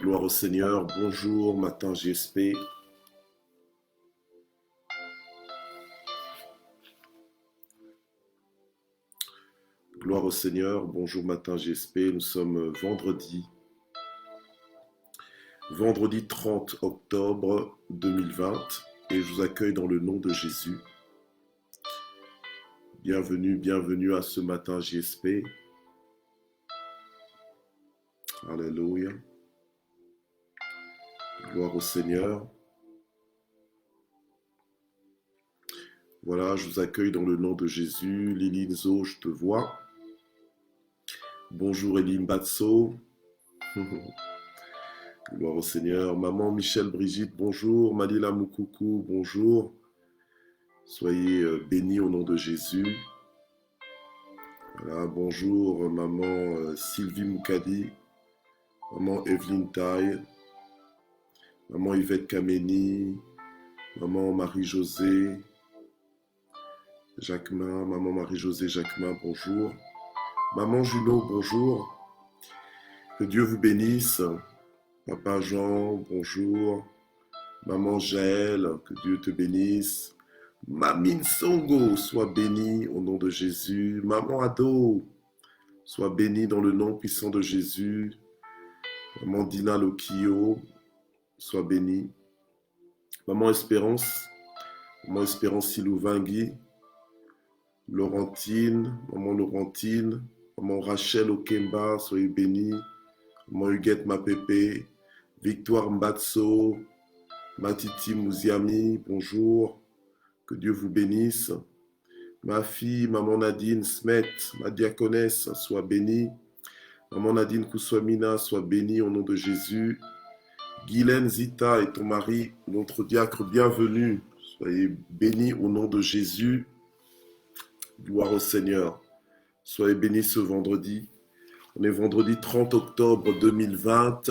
Gloire au Seigneur. Bonjour, matin GSP. Gloire au Seigneur. Bonjour, matin GSP. Nous sommes vendredi 30 octobre 2020 et je vous accueille dans le nom de Jésus. Bienvenue, bienvenue à ce matin GSP. Alléluia. Gloire au Seigneur. Voilà, je vous accueille dans le nom de Jésus. Lili Nzo, je te vois. Bonjour Eline Batso. Gloire au Seigneur. Maman Michel Brigitte, bonjour. Malila Moukoukou, bonjour. Soyez bénis au nom de Jésus. Voilà, bonjour maman Sylvie Moukadi, maman Evelyne Taille, maman Yvette Kameni, maman Marie-Josée Jacquemin, maman Marie-Josée Jacquemin, bonjour. Maman Junot, bonjour. Que Dieu vous bénisse. Papa Jean, bonjour. Maman Jaël, que Dieu te bénisse. Mamine Songo, sois bénie au nom de Jésus. Maman Ado, sois bénie dans le nom puissant de Jésus. Maman Dina Lokio, sois bénie. Maman Espérance Silouvingui. Laurentine, maman Rachel Okemba, soyez bénie. Maman Huguette Mapépé, Victoire Mbatso, Matiti Mouziami, bonjour. Que Dieu vous bénisse. Ma fille, maman Nadine Smet, ma diaconesse, sois bénie. Maman Nadine Kouswamina, sois bénie au nom de Jésus. Guylaine Zita et ton mari, notre diacre, bienvenue. Soyez bénis au nom de Jésus. Gloire au Seigneur. Soyez bénis ce vendredi. On est vendredi 30 octobre 2020.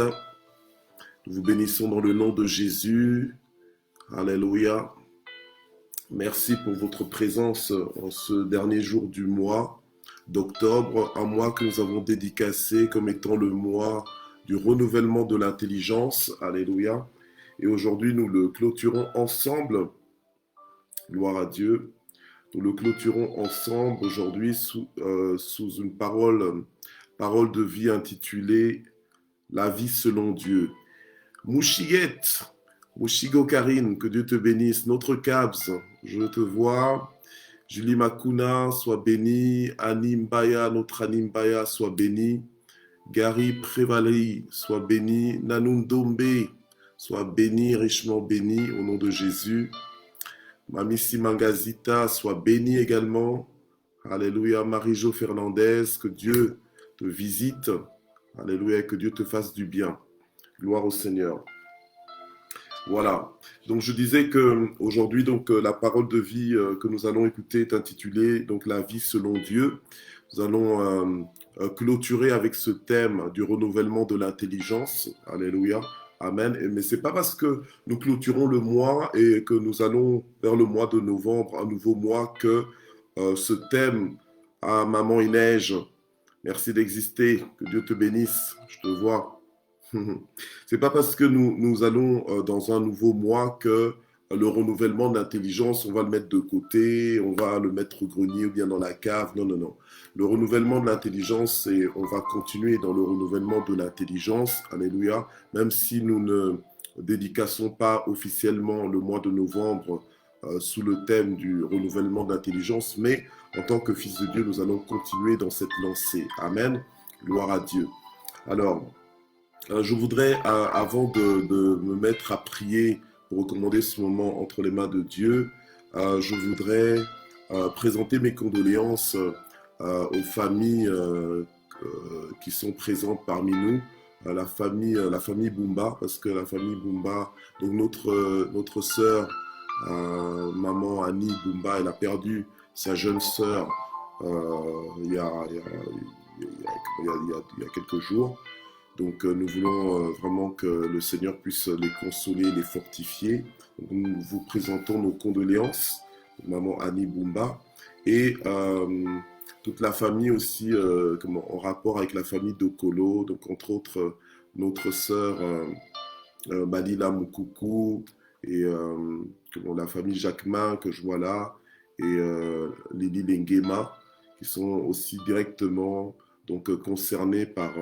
Nous vous bénissons dans le nom de Jésus. Alléluia. Merci pour votre présence en ce dernier jour du mois d'octobre, un mois que nous avons dédicacé comme étant le mois du renouvellement de l'intelligence. Alléluia. Et aujourd'hui, nous le clôturons ensemble. Gloire à Dieu. Nous le clôturons ensemble aujourd'hui sous une parole de vie intitulée « La vie selon Dieu ». Mouchiguette, Mouchigo Karine, que Dieu te bénisse. Notre Cabs, je te vois. Julie Makuna, sois bénie. Annie Mbaya, notre Annie Mbaya, sois bénie. Gary Prévaly, sois bénie. Nanoun Dombe, sois bénie, richement bénie, au nom de Jésus. Mamisi Mangazita, sois bénie également. Alléluia. Marie-Jo Fernandez, que Dieu te visite. Alléluia, que Dieu te fasse du bien. Gloire au Seigneur. Voilà. Donc je disais que aujourd'hui la parole de vie que nous allons écouter est intitulée donc la vie selon Dieu. Nous allons clôturer avec ce thème du renouvellement de l'intelligence. Alléluia. Amen. Mais c'est pas parce que nous clôturons le mois et que nous allons vers le mois de novembre, un nouveau mois, que ce thème, ah, Maman il neige, merci d'exister, que Dieu te bénisse, je te vois. C'est pas parce que nous allons dans un nouveau mois que le renouvellement de l'intelligence, on va le mettre de côté, on va le mettre au grenier ou bien dans la cave. Non, non, non. Le renouvellement de l'intelligence, c'est on va continuer dans le renouvellement de l'intelligence. Alléluia. Même si nous ne dédicassons pas officiellement le mois de novembre sous le thème du renouvellement de l'intelligence, mais en tant que fils de Dieu, nous allons continuer dans cette lancée. Amen. Gloire à Dieu. Alors, je voudrais, avant de me mettre à prier pour recommander ce moment entre les mains de Dieu, je voudrais présenter mes condoléances aux familles qui sont présentes parmi nous, la famille Bumba, parce que la famille Bumba, donc notre sœur, maman Annie Bumba, elle a perdu sa jeune sœur il y a quelques jours. Donc nous voulons vraiment que le Seigneur puisse les consoler, les fortifier. Donc, nous vous présentons nos condoléances, maman Annie Bumba, et toute la famille aussi, en rapport avec la famille d'Okolo, donc entre autres notre sœur Malila Moukoukou et la famille Jacquemin que je vois là, et Lily Lengema, qui sont aussi directement donc, concernés par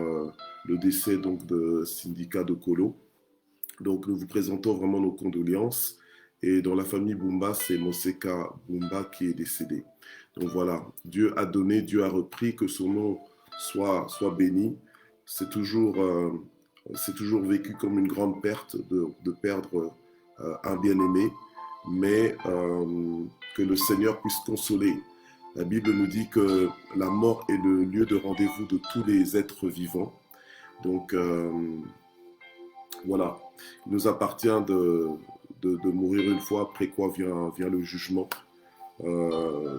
le décès donc, de Syndicat de Colo. Donc nous vous présentons vraiment nos condoléances. Et dans la famille Bumba, c'est Monseka Bumba qui est décédé. Donc voilà, Dieu a donné, Dieu a repris, que son nom soit béni. C'est toujours vécu comme une grande perte de perdre un bien-aimé, mais que le Seigneur puisse consoler. La Bible nous dit que la mort est le lieu de rendez-vous de tous les êtres vivants. Donc voilà, il nous appartient de mourir une fois, après quoi vient le jugement.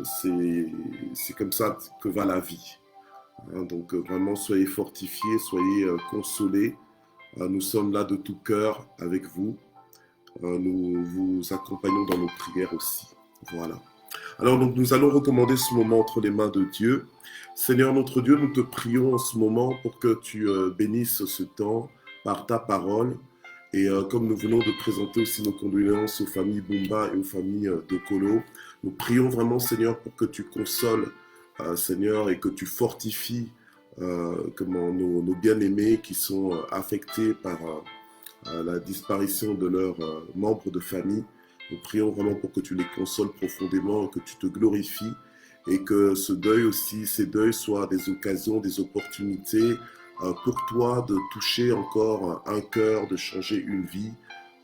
C'est comme ça que va la vie. Donc vraiment, soyez fortifiés, soyez consolés. Nous sommes là de tout cœur avec vous. Nous vous accompagnons dans nos prières aussi. Voilà. Alors donc nous allons recommander ce moment entre les mains de Dieu. Seigneur notre Dieu, nous te prions en ce moment pour que tu bénisses ce temps par ta parole. Et comme nous venons de présenter aussi nos condoléances aux familles Bumba et aux familles de Colo, nous prions vraiment, Seigneur, pour que tu consoles, Seigneur, et que tu fortifies nos bien-aimés qui sont affectés par la disparition de leurs membres de famille. Nous prions vraiment pour que tu les consoles profondément, que tu te glorifies et que ce deuil aussi, ces deuils soient des occasions, des opportunités pour toi de toucher encore un cœur, de changer une vie,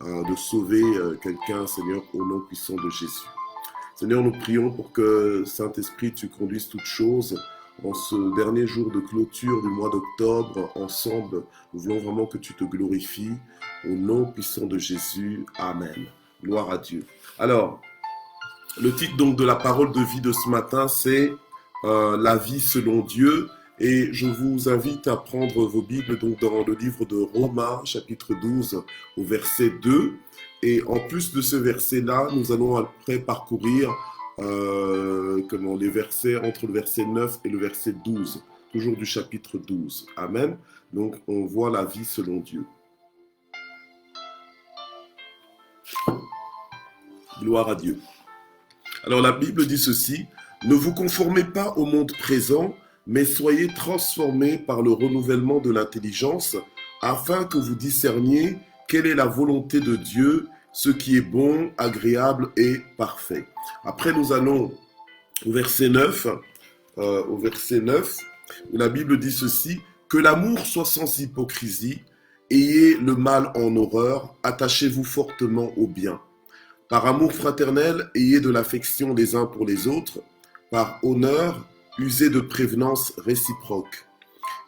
de sauver quelqu'un, Seigneur, au nom puissant de Jésus. Seigneur, nous prions pour que, Saint-Esprit, tu conduises toutes choses. En ce dernier jour de clôture du mois d'octobre, ensemble, nous voulons vraiment que tu te glorifies. Au nom puissant de Jésus, Amen. Gloire à Dieu. Alors, le titre donc de la parole de vie de ce matin, c'est La vie selon Dieu. Et je vous invite à prendre vos Bibles donc dans le livre de Romains, chapitre 12, au verset 2. Et en plus de ce verset-là, nous allons après parcourir les versets entre le verset 9 et le verset 12, toujours du chapitre 12. Amen. Donc, on voit la vie selon Dieu. Gloire à Dieu. Alors, la Bible dit ceci, « Ne vous conformez pas au monde présent, mais soyez transformés par le renouvellement de l'intelligence, afin que vous discerniez quelle est la volonté de Dieu, ce qui est bon, agréable et parfait. » Après, nous allons au verset 9, où la Bible dit ceci, « Que l'amour soit sans hypocrisie, ayez le mal en horreur, attachez-vous fortement au bien. Par amour fraternel, ayez de l'affection les uns pour les autres, par honneur, usez de prévenance réciproque.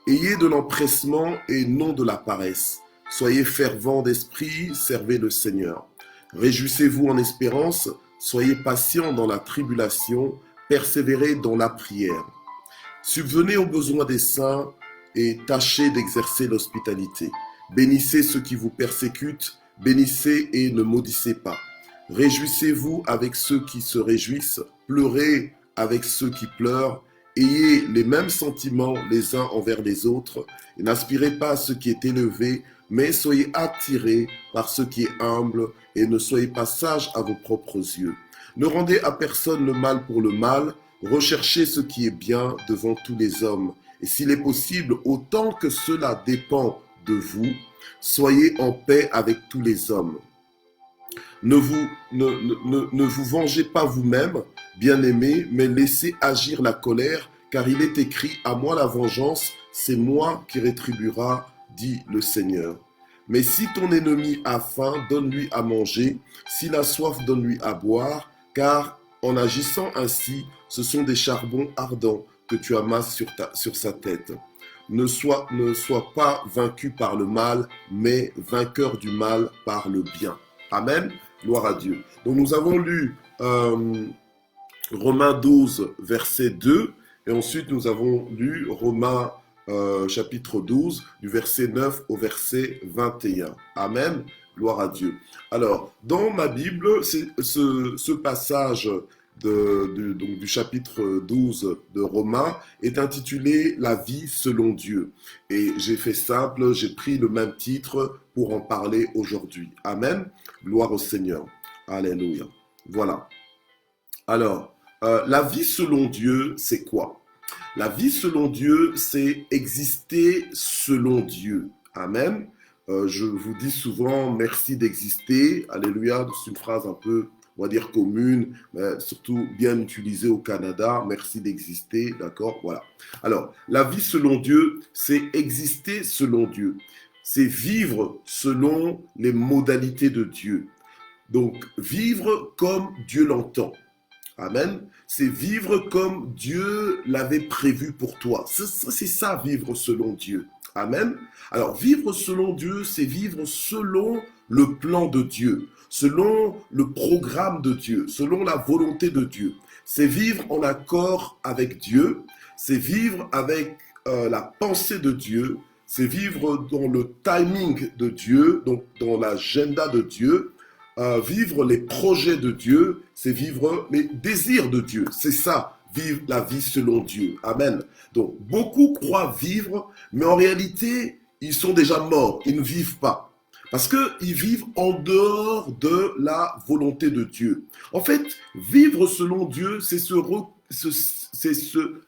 Ayez de l'empressement et non de la paresse. Soyez fervents d'esprit, servez le Seigneur. Réjouissez-vous en espérance, soyez patients dans la tribulation, persévérez dans la prière. Subvenez aux besoins des saints et tâchez d'exercer l'hospitalité. Bénissez ceux qui vous persécutent, bénissez et ne maudissez pas. Réjouissez-vous avec ceux qui se réjouissent, pleurez avec ceux qui pleurent. Ayez les mêmes sentiments les uns envers les autres et n'aspirez pas à ce qui est élevé, mais soyez attirés par ce qui est humble et ne soyez pas sages à vos propres yeux. Ne rendez à personne le mal pour le mal, recherchez ce qui est bien devant tous les hommes. Et s'il est possible, autant que cela dépend de vous, soyez en paix avec tous les hommes. Ne vous vengez pas vous-même, bien-aimés, mais laissez agir la colère, car il est écrit « À moi la vengeance, c'est moi qui rétribuera, dit le Seigneur. » Mais si ton ennemi a faim, donne-lui à manger, s'il a soif, donne-lui à boire, car en agissant ainsi, ce sont des charbons ardents que tu amasses sur sa tête. Ne sois pas vaincu par le mal, mais vainqueur du mal par le bien. Amen. Gloire à Dieu. Donc nous avons lu Romains 12, verset 2, et ensuite nous avons lu Romains chapitre 12, du verset 9 au verset 21. Amen. Gloire à Dieu. Alors, dans ma Bible, ce passage donc du chapitre 12 de Romains est intitulé La vie selon Dieu. Et j'ai fait simple, j'ai pris le même titre pour en parler aujourd'hui. Amen. Gloire au Seigneur. Alléluia. Voilà. Alors, la vie selon Dieu, c'est quoi? La vie selon Dieu, c'est exister selon Dieu. Amen. Je vous dis souvent merci d'exister. Alléluia. C'est une phrase un peu, on va dire, commune, mais surtout bien utilisée au Canada. Merci d'exister. D'accord? Voilà. Alors, la vie selon Dieu, c'est exister selon Dieu. C'est vivre selon les modalités de Dieu. Donc, vivre comme Dieu l'entend. Amen. C'est vivre comme Dieu l'avait prévu pour toi. C'est ça, vivre selon Dieu. Amen. Alors, vivre selon Dieu, c'est vivre selon le plan de Dieu, selon le programme de Dieu, selon la volonté de Dieu. C'est vivre en accord avec Dieu, c'est vivre avec la pensée de Dieu, c'est vivre dans le timing de Dieu, donc dans l'agenda de Dieu. Vivre les projets de Dieu, c'est vivre les désirs de Dieu. C'est ça, vivre la vie selon Dieu. Amen. Donc, beaucoup croient vivre, mais en réalité, ils sont déjà morts. Ils ne vivent pas. Parce qu'ils vivent en dehors de la volonté de Dieu. En fait, vivre selon Dieu, c'est se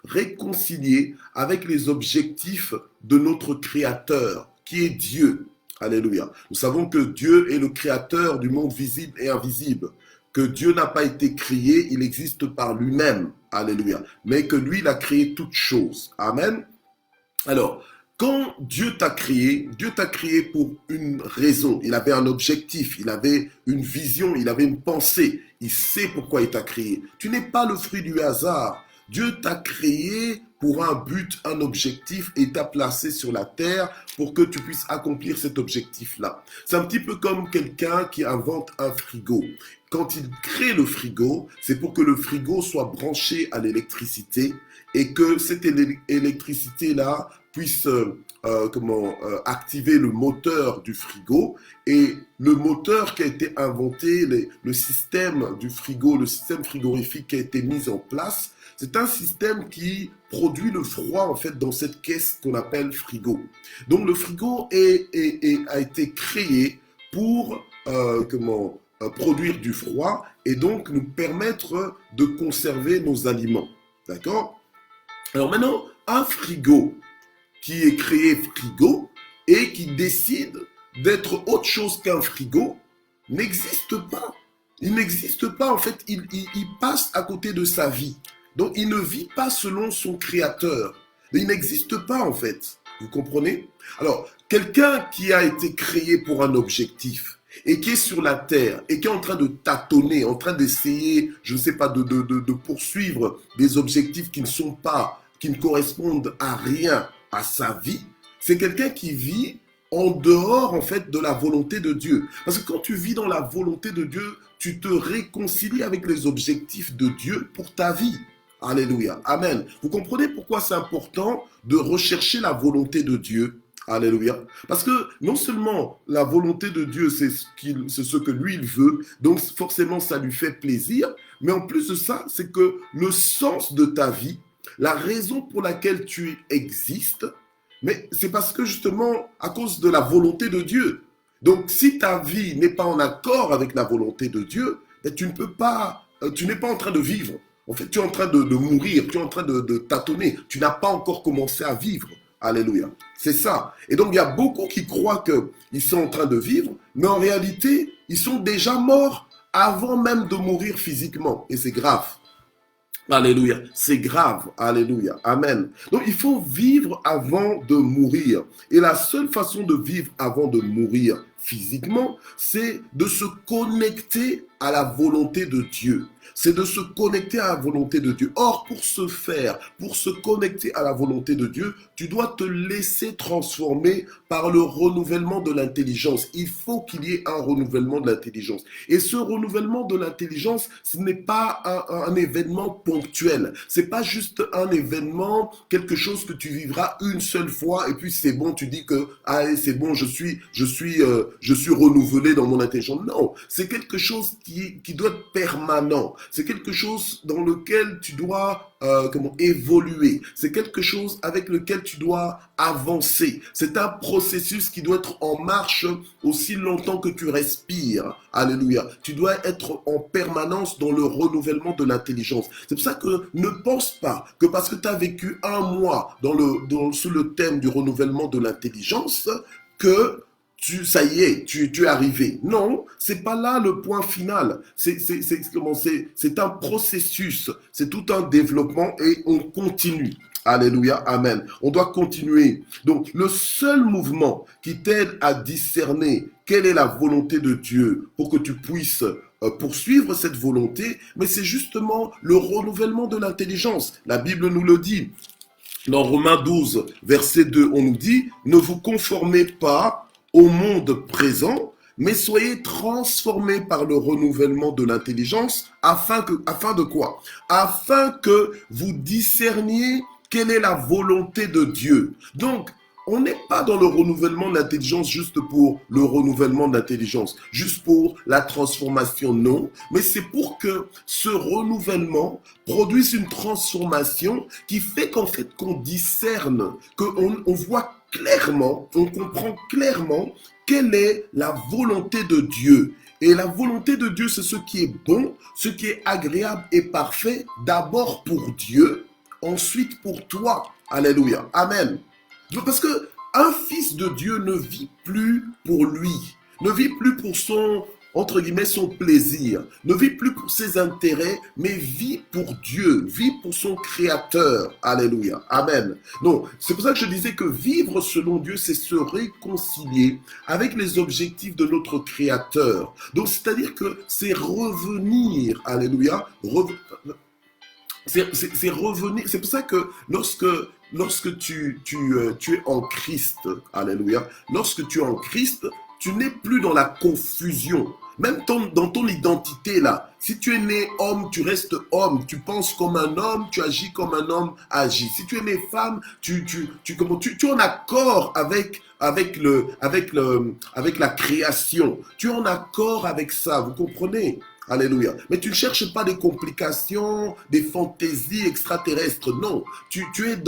réconcilier avec les objectifs de notre Créateur, qui est Dieu. Alléluia. Nous savons que Dieu est le créateur du monde visible et invisible. Que Dieu n'a pas été créé, il existe par lui-même. Alléluia. Mais que lui, il a créé toutes choses. Amen. Alors, quand Dieu t'a créé pour une raison. Il avait un objectif, il avait une vision, il avait une pensée. Il sait pourquoi il t'a créé. Tu n'es pas le fruit du hasard. Dieu t'a créé pour un but, un objectif et t'a placé sur la terre pour que tu puisses accomplir cet objectif-là. C'est un petit peu comme quelqu'un qui invente un frigo. Quand il crée le frigo, c'est pour que le frigo soit branché à l'électricité et que cette électricité-là puisse activer le moteur du frigo. Et le moteur qui a été inventé, le système du frigo, le système frigorifique qui a été mis en place, c'est un système qui produit le froid en fait dans cette caisse qu'on appelle frigo. Donc le frigo a été créé pour produire du froid et donc nous permettre de conserver nos aliments. D'accord? Alors maintenant, un frigo qui est créé frigo et qui décide d'être autre chose qu'un frigo n'existe pas. Il n'existe pas, en fait, il passe à côté de sa vie. Donc, il ne vit pas selon son créateur. Il n'existe pas, en fait. Vous comprenez? Alors, quelqu'un qui a été créé pour un objectif et qui est sur la terre et qui est en train de tâtonner, en train d'essayer, je ne sais pas, de poursuivre des objectifs qui ne correspondent à rien à sa vie, c'est quelqu'un qui vit en dehors, en fait, de la volonté de Dieu. Parce que quand tu vis dans la volonté de Dieu, tu te réconcilies avec les objectifs de Dieu pour ta vie. Alléluia. Amen. Vous comprenez pourquoi c'est important de rechercher la volonté de Dieu? Alléluia. Parce que non seulement la volonté de Dieu, c'est ce que lui, il veut, donc forcément, ça lui fait plaisir, mais en plus de ça, c'est que le sens de ta vie, la raison pour laquelle tu existes, mais c'est parce que justement, à cause de la volonté de Dieu. Donc, si ta vie n'est pas en accord avec la volonté de Dieu, tu n'es pas en train de vivre. En fait, tu es en train de mourir, tu es en train de tâtonner. Tu n'as pas encore commencé à vivre. Alléluia. C'est ça. Et donc, il y a beaucoup qui croient qu'ils sont en train de vivre, mais en réalité, ils sont déjà morts avant même de mourir physiquement. Et c'est grave. Alléluia. C'est grave. Alléluia. Amen. Donc, il faut vivre avant de mourir. Et la seule façon de vivre avant de mourir physiquement, c'est de se connecter à la volonté de Dieu. C'est de se connecter à la volonté de Dieu. Or, pour ce faire, pour se connecter à la volonté de Dieu, tu dois te laisser transformer par le renouvellement de l'intelligence. Il faut qu'il y ait un renouvellement de l'intelligence. Et ce renouvellement de l'intelligence, ce n'est pas un événement ponctuel. C'est pas juste un événement, quelque chose que tu vivras une seule fois et puis c'est bon, tu dis que allez, c'est bon, je suis je suis renouvelé dans mon intelligence. Non, c'est quelque chose qui doit être permanent. C'est quelque chose dans lequel tu dois évoluer. C'est quelque chose avec lequel tu dois avancer. C'est un processus qui doit être en marche aussi longtemps que tu respires. Alléluia. Tu dois être en permanence dans le renouvellement de l'intelligence. C'est pour ça que ne pense pas que parce que tu as vécu un mois sous le thème du renouvellement de l'intelligence, que ça y est, tu es arrivé. Non, c'est pas là le point final. C'est un processus, c'est tout un développement et on continue. Alléluia, amen. On doit continuer. Donc, le seul mouvement qui t'aide à discerner quelle est la volonté de Dieu pour que tu puisses poursuivre cette volonté, mais c'est justement le renouvellement de l'intelligence. La Bible nous le dit. Dans Romains 12, verset 2, on nous dit « Ne vous conformez pas au monde présent, mais soyez transformés par le renouvellement de l'intelligence, afin de quoi? Afin que vous discerniez quelle est la volonté de Dieu. » Donc, on n'est pas dans le renouvellement de l'intelligence juste pour le renouvellement de l'intelligence, juste pour la transformation, non. Mais c'est pour que ce renouvellement produise une transformation qui fait qu'en fait qu'on discerne, qu'on voit clairement, on comprend clairement quelle est la volonté de Dieu. Et la volonté de Dieu, c'est ce qui est bon, ce qui est agréable et parfait, d'abord pour Dieu, ensuite pour toi. Alléluia. Amen. Parce que un fils de Dieu ne vit plus pour lui, ne vit plus pour son, entre guillemets, son plaisir, ne vit plus pour ses intérêts, mais vit pour Dieu, vit pour son Créateur. Alléluia. Amen. Donc, c'est pour ça que je disais que vivre selon Dieu, c'est se réconcilier avec les objectifs de notre Créateur. Donc, c'est-à-dire que c'est revenir, alléluia, c'est revenir. C'est pour ça que lorsque tu es en Christ, alléluia, lorsque tu es en Christ, tu n'es plus dans la confusion. Même dans ton identité là, si tu es né homme, tu restes homme, tu penses comme un homme, tu agis comme un homme agit. Si tu es né femme, tu es en accord avec la création. Tu es en accord avec ça, vous comprenez? Alléluia. Mais tu ne cherches pas des complications, des fantaisies extraterrestres. Non. Tu es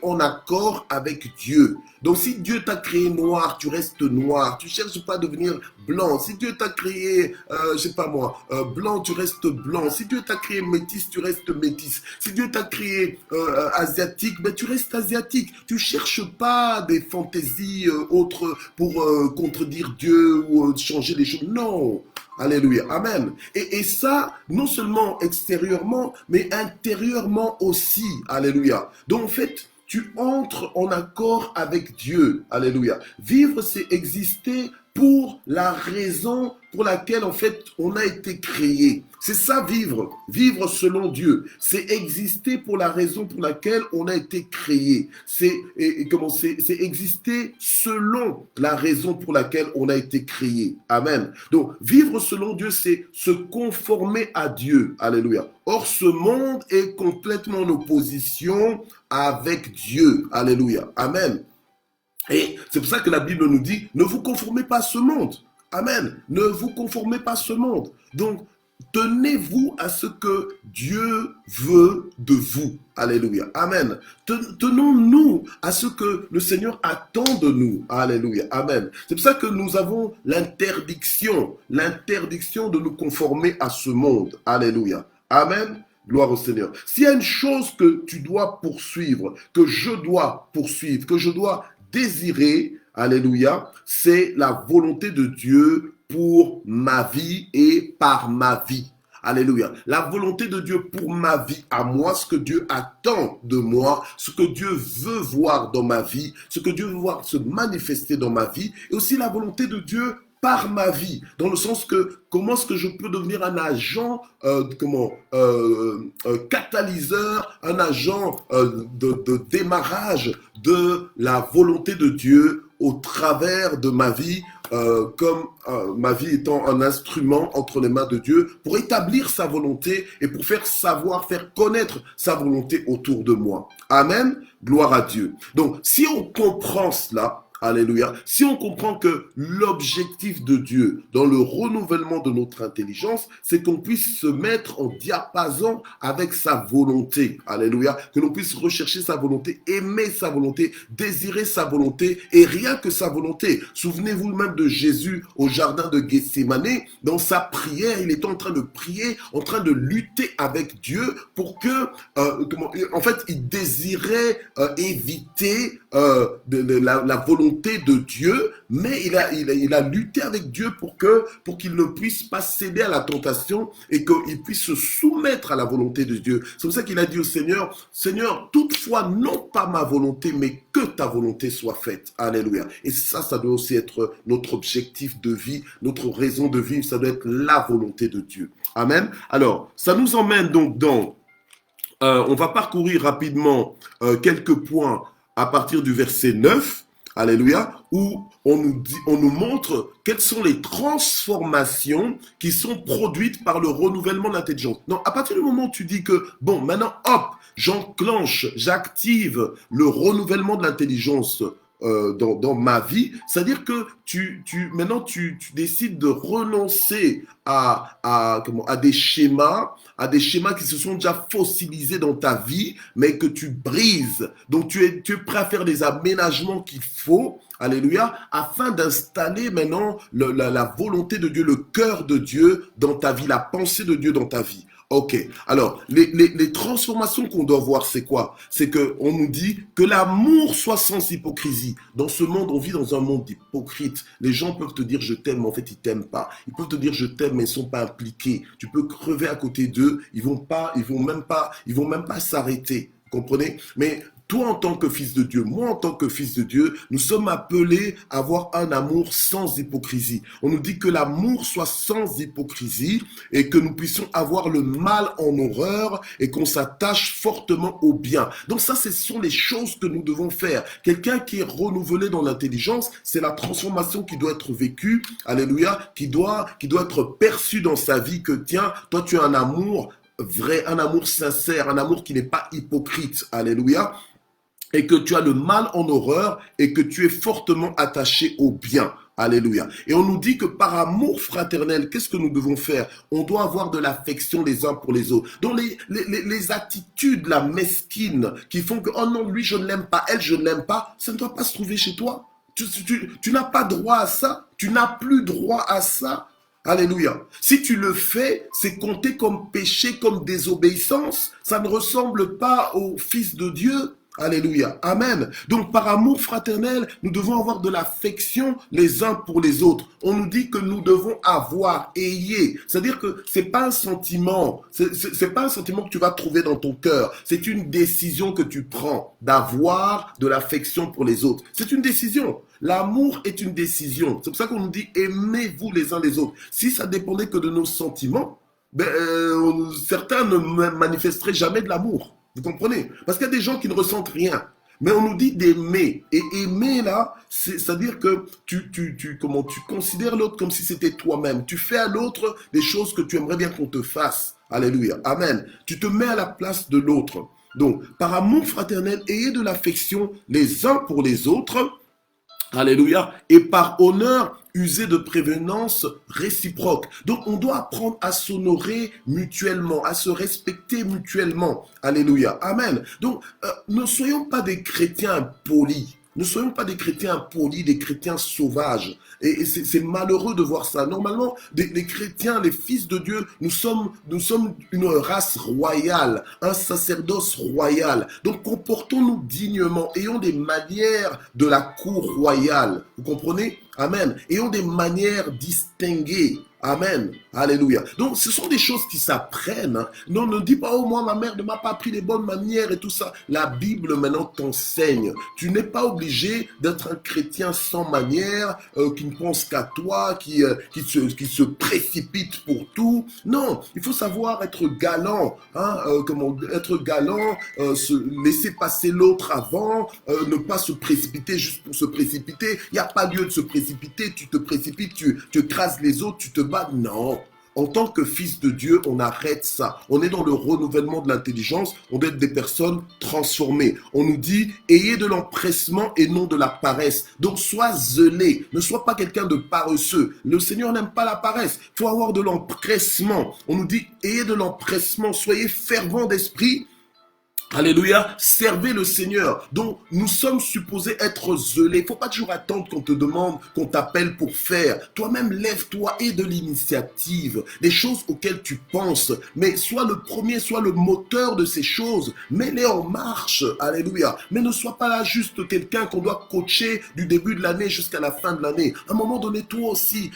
en accord avec Dieu. Donc si Dieu t'a créé noir, tu restes noir. Tu ne cherches pas à devenir blanc. Si Dieu t'a créé, blanc, tu restes blanc. Si Dieu t'a créé métis, tu restes métis. Si Dieu t'a créé asiatique, ben tu restes asiatique. Tu ne cherches pas des fantaisies autres pour contredire Dieu ou changer les choses. Non. Alléluia, amen. Et ça, non seulement extérieurement, mais intérieurement aussi. Alléluia. Donc en fait, tu entres en accord avec Dieu. Alléluia. Vivre, c'est exister pour la raison pour laquelle en fait on a été créé. C'est ça vivre. Vivre selon Dieu. C'est exister pour la raison pour laquelle on a été créé. C'est exister selon la raison pour laquelle on a été créé. Amen. Donc vivre selon Dieu, c'est se conformer à Dieu. Alléluia. Or ce monde est complètement en opposition avec Dieu. Alléluia. Amen. Et c'est pour ça que la Bible nous dit, ne vous conformez pas à ce monde. Amen. Ne vous conformez pas à ce monde. Donc, tenez-vous à ce que Dieu veut de vous. Alléluia. Amen. Tenons-nous à ce que le Seigneur attend de nous. Alléluia. Amen. C'est pour ça que nous avons l'interdiction de nous conformer à ce monde. Alléluia. Amen. Gloire au Seigneur. S'il y a une chose que tu dois poursuivre, que je dois poursuivre, que je dois désirer, alléluia, c'est la volonté de Dieu pour ma vie et par ma vie. Alléluia. La volonté de Dieu pour ma vie à moi, ce que Dieu attend de moi, ce que Dieu veut voir dans ma vie, ce que Dieu veut voir se manifester dans ma vie, et aussi la volonté de Dieu par ma vie, dans le sens que comment est-ce que je peux devenir un agent, catalyseur, un agent de démarrage de la volonté de Dieu au travers de ma vie, comme ma vie étant un instrument entre les mains de Dieu pour établir sa volonté et pour faire savoir, faire connaître sa volonté autour de moi. Amen. Gloire à Dieu. Donc, si on comprend cela, Alléluia. Si on comprend que l'objectif de Dieu dans le renouvellement de notre intelligence, c'est qu'on puisse se mettre en diapason avec sa volonté. Alléluia. Que l'on puisse rechercher sa volonté, aimer sa volonté, désirer sa volonté et rien que sa volonté. Souvenez-vous même de Jésus au jardin de Gethsémane. Dans sa prière, il était en train de prier, en train de lutter avec Dieu pour que, en fait, il désirait éviter la volonté de Dieu, mais il a lutté avec Dieu pour qu'il ne puisse pas céder à la tentation et qu'il puisse se soumettre à la volonté de Dieu. C'est pour ça qu'il a dit au Seigneur, Seigneur, toutefois, non pas ma volonté, mais que ta volonté soit faite. Alléluia. Et ça doit aussi être notre objectif de vie, notre raison de vivre, ça doit être la volonté de Dieu. Amen. Alors, ça nous emmène donc dans... on va parcourir rapidement quelques points à partir du verset 9, alléluia, où on nous montre quelles sont les transformations qui sont produites par le renouvellement de l'intelligence. Donc, à partir du moment où tu dis que, bon, maintenant, hop, j'active le renouvellement de l'intelligence dans ma vie, c'est-à-dire que maintenant tu décides de renoncer à des schémas qui se sont déjà fossilisés dans ta vie, mais que tu brises. Donc tu es prêt à faire les aménagements qu'il faut, alléluia, afin d'installer maintenant la volonté de Dieu, le cœur de Dieu dans ta vie, la pensée de Dieu dans ta vie. Ok, alors les transformations qu'on doit voir, c'est quoi? C'est qu'on nous dit que l'amour soit sans hypocrisie. Dans ce monde, on vit dans un monde hypocrite. Les gens peuvent te dire je t'aime, mais en fait ils t'aiment pas. Ils peuvent te dire je t'aime, mais ils sont pas impliqués. Tu peux crever à côté d'eux, ils vont même pas s'arrêter. Vous comprenez? Mais toi, en tant que fils de Dieu, moi, en tant que fils de Dieu, nous sommes appelés à avoir un amour sans hypocrisie. On nous dit que l'amour soit sans hypocrisie et que nous puissions avoir le mal en horreur et qu'on s'attache fortement au bien. Donc ça, ce sont les choses que nous devons faire. Quelqu'un qui est renouvelé dans l'intelligence, c'est la transformation qui doit être vécue, alléluia, qui doit être perçue dans sa vie que, tiens, toi, tu as un amour vrai, un amour sincère, un amour qui n'est pas hypocrite, alléluia, et que tu as le mal en horreur et que tu es fortement attaché au bien. Alléluia. Et on nous dit que par amour fraternel, qu'est-ce que nous devons faire? On doit avoir de l'affection les uns pour les autres. Donc les attitudes, la mesquine, qui font que, oh non, lui je ne l'aime pas, elle je ne l'aime pas, ça ne doit pas se trouver chez toi. Tu n'as pas droit à ça. Tu n'as plus droit à ça. Alléluia. Si tu le fais, c'est compté comme péché, comme désobéissance. Ça ne ressemble pas au Fils de Dieu. Alléluia. Amen. Donc, par amour fraternel, nous devons avoir de l'affection les uns pour les autres. On nous dit que nous devons avoir, ayez. C'est-à-dire que c'est pas un sentiment. C'est pas un sentiment que tu vas trouver dans ton cœur. C'est une décision que tu prends d'avoir de l'affection pour les autres. C'est une décision. L'amour est une décision. C'est pour ça qu'on nous dit aimez-vous les uns les autres. Si ça dépendait que de nos sentiments, certains ne manifesteraient jamais de l'amour. Vous comprenez? Parce qu'il y a des gens qui ne ressentent rien. Mais on nous dit d'aimer. Et aimer, là, c'est-à-dire que tu considères l'autre comme si c'était toi-même. Tu fais à l'autre des choses que tu aimerais bien qu'on te fasse. Alléluia. Amen. Tu te mets à la place de l'autre. Donc, par amour fraternel, ayez de l'affection les uns pour les autres. Alléluia. Et par honneur, user de prévenance réciproque. Donc, on doit apprendre à s'honorer mutuellement, à se respecter mutuellement. Alléluia. Amen. Donc, ne soyons pas des chrétiens polis. Ne soyons pas des chrétiens impolis, des chrétiens sauvages. Et c'est malheureux de voir ça. Normalement, les chrétiens, les fils de Dieu, nous sommes une race royale, un sacerdoce royal. Donc comportons-nous dignement, ayons des manières de la cour royale. Vous comprenez? Amen. Ayons des manières distinguées. Amen. Alléluia. Donc, ce sont des choses qui s'apprennent. Hein. Non, ne dis pas, oh, moi, ma mère ne m'a pas appris les bonnes manières et tout ça. La Bible, maintenant, t'enseigne. Tu n'es pas obligé d'être un chrétien sans manière, qui ne pense qu'à toi, qui se précipite pour tout. Non, il faut savoir être galant. Hein, être galant, se laisser passer l'autre avant, ne pas se précipiter juste pour se précipiter. Il n'y a pas lieu de se précipiter. Tu te précipites, tu écrases les autres, tu te bats. Non. En tant que fils de Dieu, on arrête ça. On est dans le renouvellement de l'intelligence. On doit être des personnes transformées. On nous dit, ayez de l'empressement et non de la paresse. Donc, sois zélé. Ne sois pas quelqu'un de paresseux. Le Seigneur n'aime pas la paresse. Il faut avoir de l'empressement. On nous dit, ayez de l'empressement. Soyez fervents d'esprit. Alléluia, servez le Seigneur. Donc, nous sommes supposés être zélés. Il ne faut pas toujours attendre qu'on te demande, qu'on t'appelle pour faire. Toi-même, lève-toi et de l'initiative. Des choses auxquelles tu penses. Mais sois le premier, sois le moteur de ces choses. Mets-les en marche. Alléluia. Mais ne sois pas là juste quelqu'un qu'on doit coacher du début de l'année jusqu'à la fin de l'année. À un moment donné, toi aussi,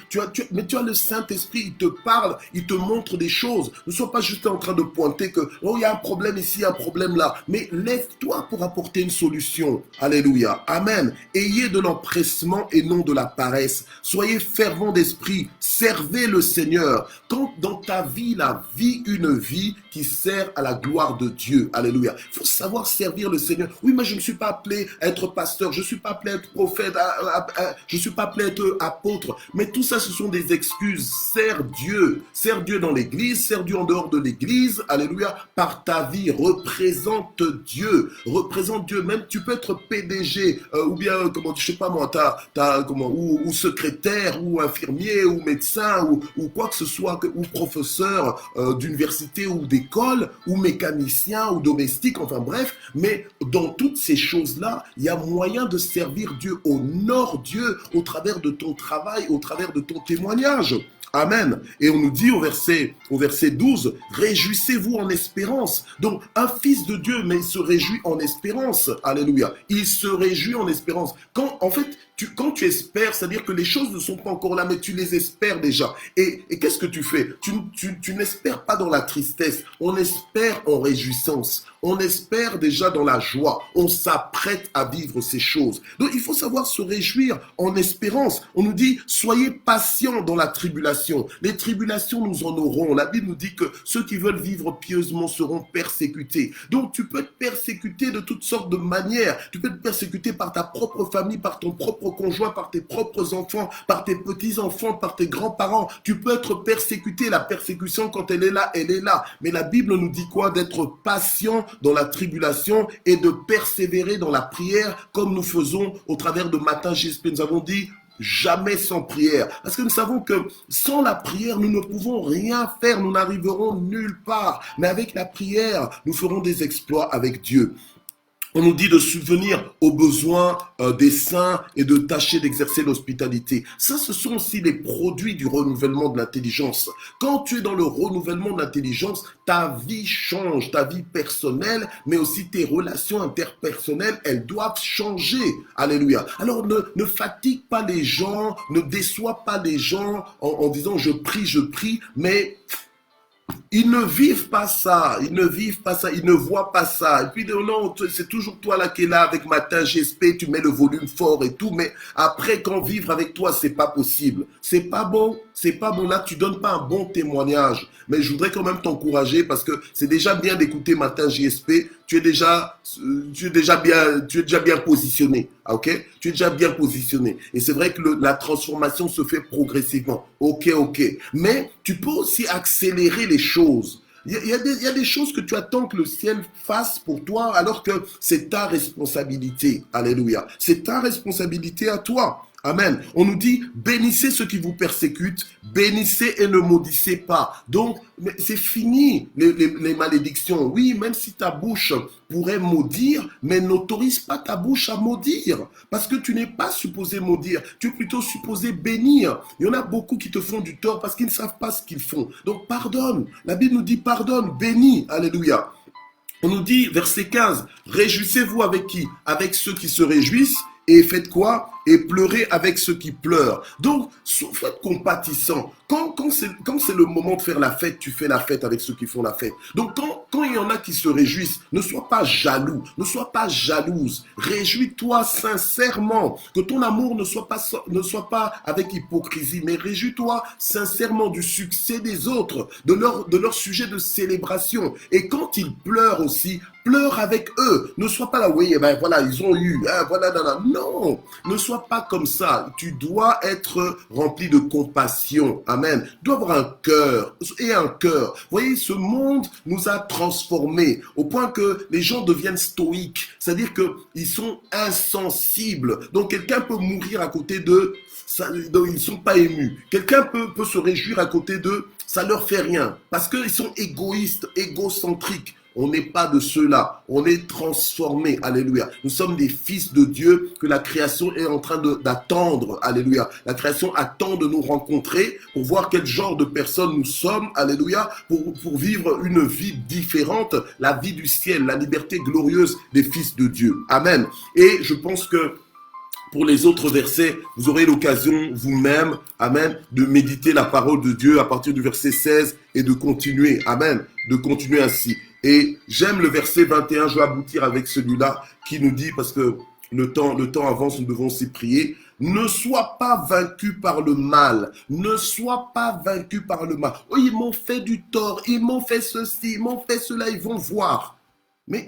mais tu as le Saint-Esprit, il te parle, il te montre des choses. Ne sois pas juste en train de pointer que, oh, il y a un problème ici, un problème là. Mais lève-toi pour apporter une solution. Alléluia. Amen. Ayez de l'empressement et non de la paresse. Soyez fervents d'esprit. Servez le Seigneur. Quand dans ta vie, la vie, une vie qui sert à la gloire de Dieu. Alléluia. Il faut savoir servir le Seigneur. Oui, mais je ne suis pas appelé à être pasteur. Je ne suis pas appelé à être prophète. Je ne suis pas appelé à être apôtre. Mais tout ça, ce sont des excuses. Sers Dieu. Sers Dieu dans l'église. Sers Dieu en dehors de l'église. Alléluia. Par ta vie, représente Dieu, représente Dieu. Même tu peux être PDG ou bien comment, je sais pas moi, ou secrétaire ou infirmier ou médecin ou quoi que ce soit, ou professeur d'université ou d'école ou mécanicien ou domestique, enfin bref. Mais dans toutes ces choses-là, il y a moyen de servir Dieu. Honore Dieu au travers de ton travail, au travers de ton témoignage. Amen. Et on nous dit au verset 12, réjouissez-vous en espérance. Donc, un fils de Dieu, mais il se réjouit en espérance. Alléluia. Il se réjouit en espérance. Quand tu espères, c'est-à-dire que les choses ne sont pas encore là, mais tu les espères déjà. Et qu'est-ce que tu fais? Tu n'espères pas dans la tristesse. On espère en réjouissance. On espère déjà dans la joie. On s'apprête à vivre ces choses. Donc, il faut savoir se réjouir en espérance. On nous dit, soyez patients dans la tribulation. Les tribulations, nous en aurons. La Bible nous dit que ceux qui veulent vivre pieusement seront persécutés. Donc, tu peux être persécuté de toutes sortes de manières. Tu peux être persécuté par ta propre famille, par ton propre conjoint, par tes propres enfants, par tes petits-enfants, par tes grands-parents. Tu peux être persécuté. La persécution, quand elle est là, elle est là. Mais la Bible nous dit quoi? D'être patient dans la tribulation et de persévérer dans la prière comme nous faisons au travers de Matin JSP. Nous avons dit jamais sans prière. Parce que nous savons que sans la prière, nous ne pouvons rien faire. Nous n'arriverons nulle part. Mais avec la prière, nous ferons des exploits avec Dieu. On nous dit de subvenir aux besoins des saints et de tâcher d'exercer l'hospitalité. Ça, ce sont aussi les produits du renouvellement de l'intelligence. Quand tu es dans le renouvellement de l'intelligence, ta vie change, ta vie personnelle, mais aussi tes relations interpersonnelles, elles doivent changer. Alléluia. Alors, ne fatigue pas les gens, ne déçois pas les gens en disant je prie, mais ils ne vivent pas ça, ils ne voient pas ça. Et puis non, c'est toujours toi là qui es là avec Matin GSP, tu mets le volume fort et tout, mais après quand vivre avec toi, c'est pas possible. C'est pas bon là, tu donnes pas un bon témoignage. Mais je voudrais quand même t'encourager parce que c'est déjà bien d'écouter Matin JSP, tu es déjà bien positionné, ok? Tu es déjà bien positionné. Et c'est vrai que la transformation se fait progressivement. Ok. Mais tu peux aussi accélérer les choses. Il y a des choses que tu attends que le ciel fasse pour toi alors que c'est ta responsabilité. Alléluia. C'est ta responsabilité à toi. Amen. On nous dit, bénissez ceux qui vous persécutent, bénissez et ne maudissez pas. Donc, c'est fini les malédictions. Oui, même si ta bouche pourrait maudire, mais n'autorise pas ta bouche à maudire. Parce que tu n'es pas supposé maudire, tu es plutôt supposé bénir. Il y en a beaucoup qui te font du tort parce qu'ils ne savent pas ce qu'ils font. Donc, pardonne. La Bible nous dit, pardonne, bénis. Alléluia. On nous dit, verset 15, réjouissez-vous avec qui? Avec ceux qui se réjouissent. Et faites quoi? Et pleurez avec ceux qui pleurent. Donc, faites compatissant. Quand c'est le moment de faire la fête, tu fais la fête avec ceux qui font la fête. Donc, quand il y en a qui se réjouissent, ne sois pas jaloux, ne sois pas jalouse. Réjouis-toi sincèrement. Que ton amour ne soit pas avec hypocrisie, mais réjouis-toi sincèrement du succès des autres, de leur sujet de célébration. Et quand ils pleurent aussi, pleure avec eux. Ne sois pas là, oui, ben voilà, ils ont eu, voilà, non. Ne sois sois pas comme ça. Tu dois être rempli de compassion. Amen. Tu dois avoir un cœur. Et un cœur. Vous voyez, ce monde nous a transformés au point que les gens deviennent stoïques. C'est-à-dire qu'ils sont insensibles. Donc quelqu'un peut mourir à côté d'eux. Donc, ils ne sont pas émus. Quelqu'un peut se réjouir à côté d'eux. Ça ne leur fait rien. Parce qu'ils sont égoïstes, égocentriques. On n'est pas de ceux-là. On est transformés. Alléluia. Nous sommes des fils de Dieu que la création est en train d'attendre. Alléluia. La création attend de nous rencontrer pour voir quel genre de personnes nous sommes. Alléluia. Pour vivre une vie différente. La vie du ciel. La liberté glorieuse des fils de Dieu. Amen. Et je pense que pour les autres versets, vous aurez l'occasion vous-même, amen, de méditer la parole de Dieu à partir du verset 16 et de continuer, amen, de continuer ainsi. Et j'aime le verset 21, je vais aboutir avec celui-là qui nous dit, parce que le temps avance, nous devons aussi prier, ne sois pas vaincu par le mal, ne sois pas vaincu par le mal. Oh, ils m'ont fait du tort, ils m'ont fait ceci, ils m'ont fait cela, ils vont voir. Mais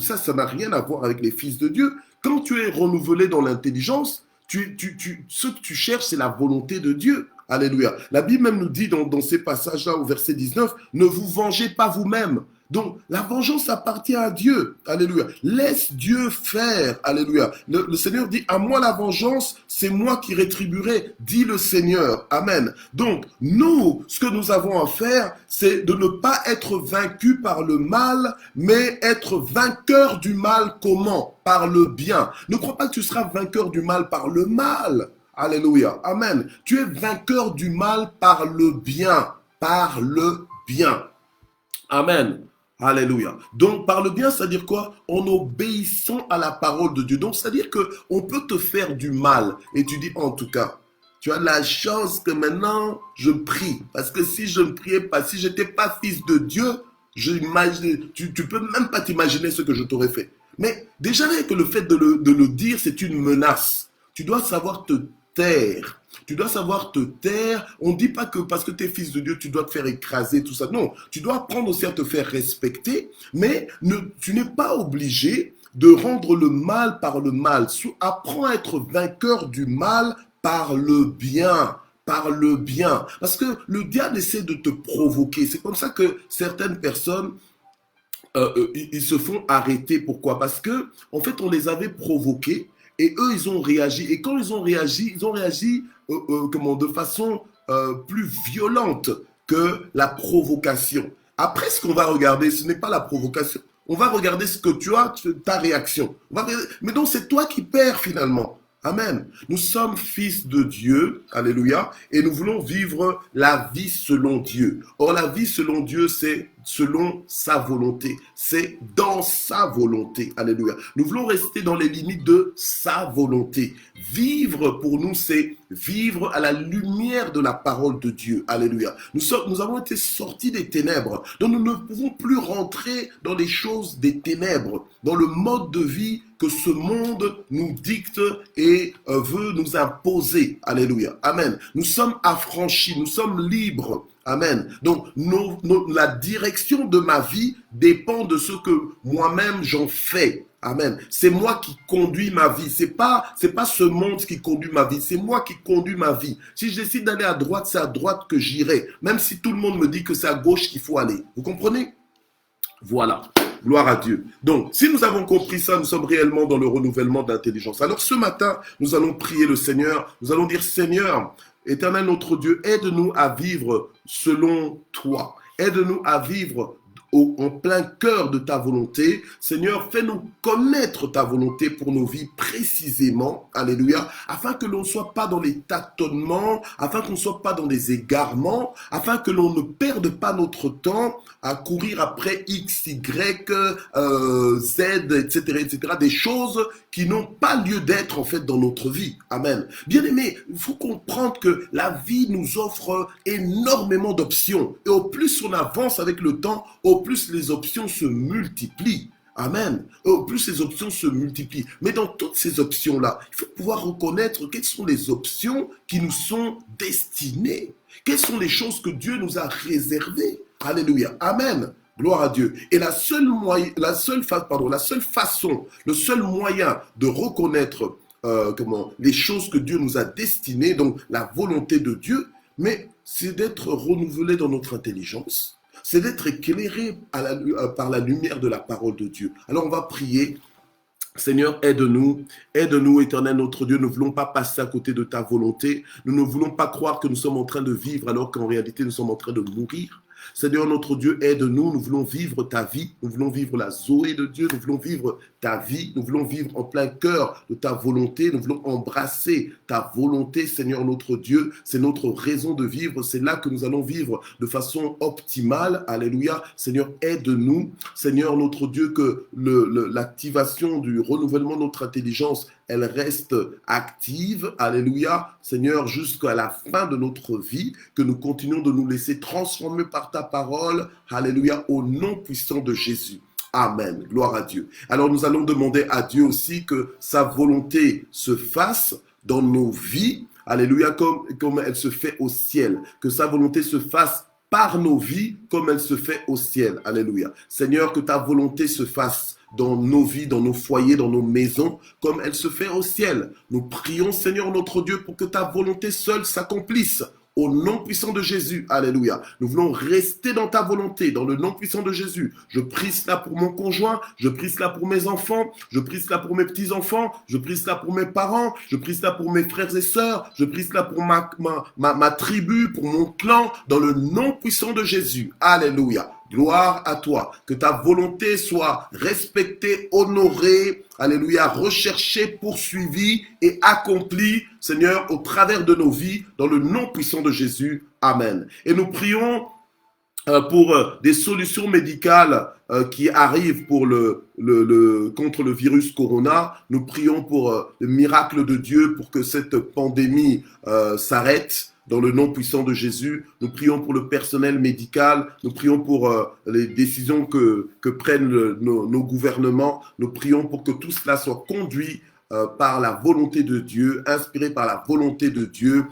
ça n'a rien à voir avec les fils de Dieu. Quand tu es renouvelé dans l'intelligence, ce que tu cherches, c'est la volonté de Dieu. Alléluia. La Bible même nous dit dans ces passages-là, au verset 19, ne vous vengez pas vous-même. Donc, la vengeance appartient à Dieu. Alléluia. Laisse Dieu faire. Alléluia. Le Seigneur dit, à moi la vengeance, c'est moi qui rétribuerai, dit le Seigneur. Amen. Donc, nous, ce que nous avons à faire, c'est de ne pas être vaincus par le mal, mais être vainqueur du mal. Comment? Par le bien. Ne crois pas que tu seras vainqueur du mal par le mal. Alléluia. Amen. Tu es vainqueur du mal par le bien. Par le bien. Amen. Alléluia. Donc, par le bien, c'est-à-dire quoi? En obéissant à la parole de Dieu. Donc, c'est-à-dire qu'on peut te faire du mal. Et tu dis, en tout cas, tu as la chance que maintenant, je prie. Parce que si je ne priais pas, si je n'étais pas fils de Dieu, tu peux même pas t'imaginer ce que je t'aurais fait. Mais déjà, que le fait de le dire, c'est une menace. Tu dois savoir te taire. Tu dois savoir te taire. On ne dit pas que parce que tu es fils de Dieu, tu dois te faire écraser, tout ça. Non, tu dois apprendre aussi à te faire respecter, mais tu n'es pas obligé de rendre le mal par le mal. Apprends à être vainqueur du mal par le bien. Par le bien. Parce que le diable essaie de te provoquer. C'est comme ça que certaines personnes ils se font arrêter. Pourquoi? Parce que en fait, on les avait provoqués. Et eux, ils ont réagi. Et quand ils ont réagi de façon plus violente que la provocation. Après, ce qu'on va regarder, ce n'est pas la provocation. On va regarder ce que tu as, ta réaction. Mais donc, c'est toi qui perds finalement. Amen. Nous sommes fils de Dieu, alléluia, et nous voulons vivre la vie selon Dieu. Or, la vie selon Dieu, c'est selon sa volonté. C'est dans sa volonté, alléluia. Nous voulons rester dans les limites de sa volonté. Vivre pour nous, c'est vivre à la lumière de la parole de Dieu, alléluia. Nous avons été sortis des ténèbres, donc nous ne pouvons plus rentrer dans les choses des ténèbres, dans le mode de vie que ce monde nous dicte et veut nous imposer. Alléluia. Amen. Nous sommes affranchis, nous sommes libres. Amen. Donc, la direction de ma vie dépend de ce que moi-même j'en fais. Amen. C'est moi qui conduis ma vie. C'est pas ce monde qui conduit ma vie. C'est moi qui conduis ma vie. Si je décide d'aller à droite, c'est à droite que j'irai. Même si tout le monde me dit que c'est à gauche qu'il faut aller. Vous comprenez? Voilà. Gloire à Dieu. Donc, si nous avons compris ça, nous sommes réellement dans le renouvellement de l'intelligence. Alors, ce matin, nous allons prier le Seigneur. Nous allons dire, Seigneur, Éternel notre Dieu, aide-nous à vivre selon toi. Aide-nous à vivre en plein cœur de ta volonté. Seigneur, fais-nous connaître ta volonté pour nos vies précisément. Alléluia. Afin que l'on ne soit pas dans les tâtonnements, afin qu'on ne soit pas dans des égarements, afin que l'on ne perde pas notre temps à courir après X, Y, Z, etc., des choses qui n'ont pas lieu d'être en fait dans notre vie. Amen. Bien-aimés, il faut comprendre que la vie nous offre énormément d'options. Et au plus on avance avec le temps, au plus les options se multiplient. Amen. Au plus ces options se multiplient. Mais dans toutes ces options-là, il faut pouvoir reconnaître quelles sont les options qui nous sont destinées. Quelles sont les choses que Dieu nous a réservées. Alléluia. Amen. Gloire à Dieu. Et le seul moyen de reconnaître les choses que Dieu nous a destinées, donc la volonté de Dieu, mais c'est d'être renouvelé dans notre intelligence, c'est d'être éclairé par la lumière de la parole de Dieu. Alors on va prier. Seigneur, aide-nous, éternel notre Dieu, nous ne voulons pas passer à côté de ta volonté, nous ne voulons pas croire que nous sommes en train de vivre alors qu'en réalité nous sommes en train de mourir. Seigneur notre Dieu, aide-nous, nous voulons vivre ta vie, nous voulons vivre la Zoé de Dieu, nous voulons vivre ta vie, nous voulons vivre en plein cœur de ta volonté, nous voulons embrasser ta volonté, Seigneur notre Dieu, c'est notre raison de vivre, c'est là que nous allons vivre de façon optimale, alléluia. Seigneur, aide-nous, Seigneur notre Dieu, que l'activation du renouvellement de notre intelligence, elle reste active, alléluia, Seigneur, jusqu'à la fin de notre vie, que nous continuons de nous laisser transformer par ta parole, alléluia, au nom puissant de Jésus. Amen, gloire à Dieu. Alors nous allons demander à Dieu aussi que sa volonté se fasse dans nos vies, alléluia, comme elle se fait au ciel, que sa volonté se fasse par nos vies comme elle se fait au ciel, alléluia. Seigneur, que ta volonté se fasse dans nos vies, dans nos foyers, dans nos maisons, comme elle se fait au ciel. Nous prions, Seigneur notre Dieu, pour que ta volonté seule s'accomplisse. Au nom puissant de Jésus, alléluia. Nous voulons rester dans ta volonté, dans le nom puissant de Jésus. Je prie cela pour mon conjoint, je prie cela pour mes enfants, je prie cela pour mes petits-enfants, je prie cela pour mes parents, je prie cela pour mes frères et sœurs, je prie cela pour ma tribu, pour mon clan, dans le nom puissant de Jésus. Alléluia. Gloire à toi, que ta volonté soit respectée, honorée, alléluia, recherchée, poursuivie et accomplie, Seigneur, au travers de nos vies, dans le nom puissant de Jésus. Amen. Et nous prions pour des solutions médicales qui arrivent pour contre le virus corona. Nous prions pour le miracle de Dieu, pour que cette pandémie s'arrête. Dans le nom puissant de Jésus, nous prions pour le personnel médical, nous prions pour les décisions que prennent nos gouvernements, nous prions pour que tout cela soit conduit par la volonté de Dieu, inspiré par la volonté de Dieu,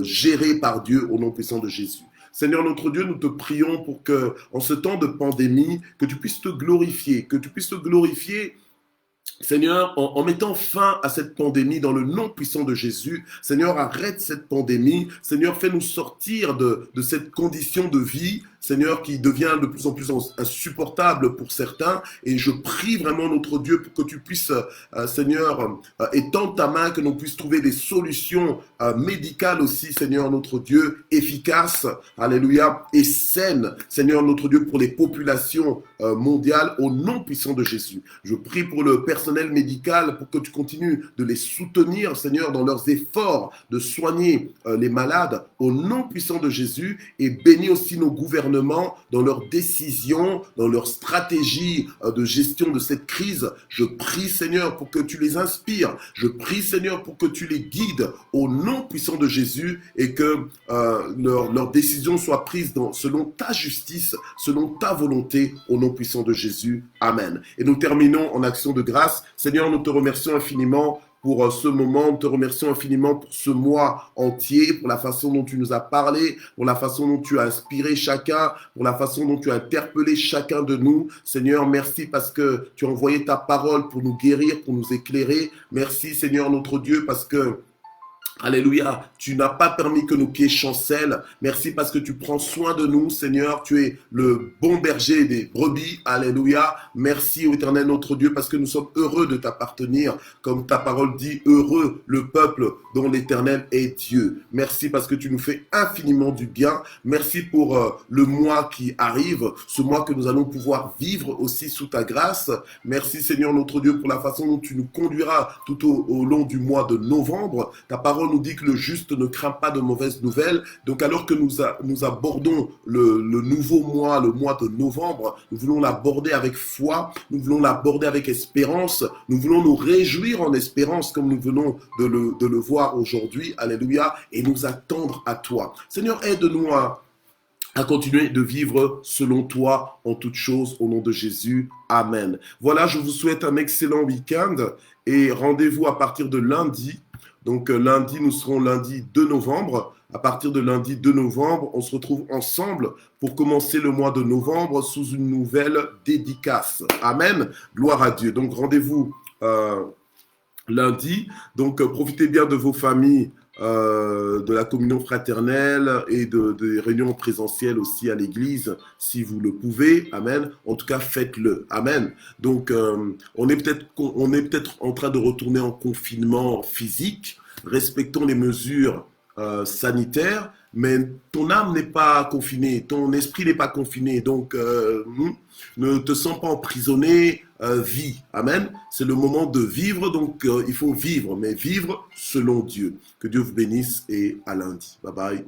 géré par Dieu au nom puissant de Jésus. Seigneur notre Dieu, nous te prions pour que, en ce temps de pandémie, que tu puisses te glorifier, Seigneur, en mettant fin à cette pandémie dans le nom puissant de Jésus, Seigneur, arrête cette pandémie. Seigneur, fais-nous sortir de cette condition de vie, Seigneur, qui devient de plus en plus insupportable pour certains. Et je prie vraiment notre Dieu pour que tu puisses, Seigneur, étendre ta main, que nous puissions trouver des solutions médicales aussi, Seigneur notre Dieu, efficaces, alléluia, et saines, Seigneur notre Dieu, pour les populations mondiales, au nom puissant de Jésus. Je prie pour le personnel médical, pour que tu continues de les soutenir, Seigneur, dans leurs efforts de soigner les malades, au nom puissant de Jésus, et bénis aussi nos gouvernements dans leurs décisions, dans leurs stratégies de gestion de cette crise. Je prie, Seigneur, pour que tu les inspires. Je prie, Seigneur, pour que tu les guides au nom puissant de Jésus et que leurs décisions soient prises selon ta justice, selon ta volonté, au nom puissant de Jésus. Amen. Et nous terminons en action de grâce. Seigneur, nous te remercions infiniment pour ce moment, nous te remercions infiniment pour ce mois entier, pour la façon dont tu nous as parlé, pour la façon dont tu as inspiré chacun, pour la façon dont tu as interpellé chacun de nous. Seigneur, merci parce que tu as envoyé ta parole pour nous guérir, pour nous éclairer. Merci Seigneur notre Dieu parce que alléluia, tu n'as pas permis que nos pieds chancellent. Merci parce que tu prends soin de nous, Seigneur. Tu es le bon berger des brebis. Alléluia. Merci, ô Éternel, notre Dieu, parce que nous sommes heureux de t'appartenir. Comme ta parole dit, heureux le peuple dont l'Éternel est Dieu. Merci parce que tu nous fais infiniment du bien. Merci pour le mois qui arrive, ce mois que nous allons pouvoir vivre aussi sous ta grâce. Merci, Seigneur, notre Dieu, pour la façon dont tu nous conduiras tout au long du mois de novembre. Ta parole nous dit que le juste ne craint pas de mauvaises nouvelles. Donc alors que nous abordons le nouveau mois, le mois de novembre, nous voulons l'aborder avec foi, nous voulons l'aborder avec espérance, nous voulons nous réjouir en espérance comme nous venons de le voir aujourd'hui, alléluia, et nous attendre à toi. Seigneur, aide-nous à continuer de vivre selon toi en toutes choses, au nom de Jésus. Amen. Voilà, je vous souhaite un excellent week-end et rendez-vous à partir de lundi. Donc lundi, nous serons lundi 2 novembre. À partir de lundi 2 novembre, on se retrouve ensemble pour commencer le mois de novembre sous une nouvelle dédicace. Amen. Gloire à Dieu. Donc rendez-vous lundi. Donc, profitez bien de vos familles, de la communion fraternelle et des réunions présentielles aussi à l'église, si vous le pouvez. Amen. En tout cas, faites-le. Amen. Donc, on est peut-être en train de retourner en confinement physique. Respectons les mesures sanitaires, mais ton âme n'est pas confinée, ton esprit n'est pas confiné. Donc, ne te sens pas emprisonné, vis. Amen. C'est le moment de vivre, donc il faut vivre, mais vivre selon Dieu. Que Dieu vous bénisse et à lundi. Bye bye.